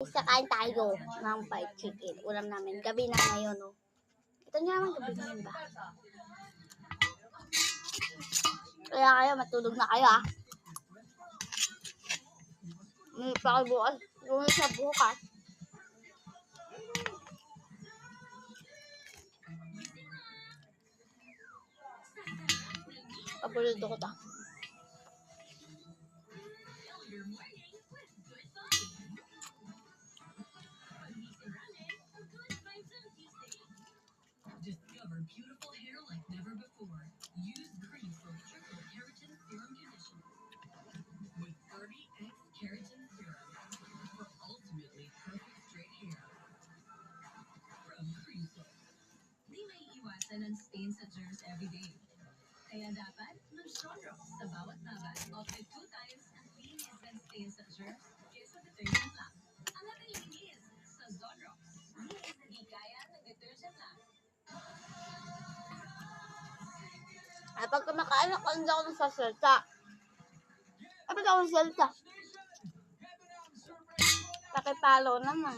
Guys, kakain tayo ng fried chicken. Ulam namin. Gabi na ngayon, no? Ito niya naman, gabi ngayon ba? Kaya kayo, matulog na kayo, ah. Pakibukas. Lunes na bukas. Paborito ko ta. Discover beautiful hair like never before. Use Greenful Triple Keratin Serum Conditioner with 30x keratin serum for ultimately perfect straight hair. From Greenful. Di may iwasan ang stains at germs every day. Kaya dapat mag-Sunrocks sa bawat laban. Up to 2 times ang linis ng stains at germs kaysa detergent lang. Ang linis sa Sunrocks. Linis na di kaya ng detergent lang. Ay, pag kumakain ako, hindi ako nagsasalta. Ay, ba't ako nagsasalta? Pakipalo naman.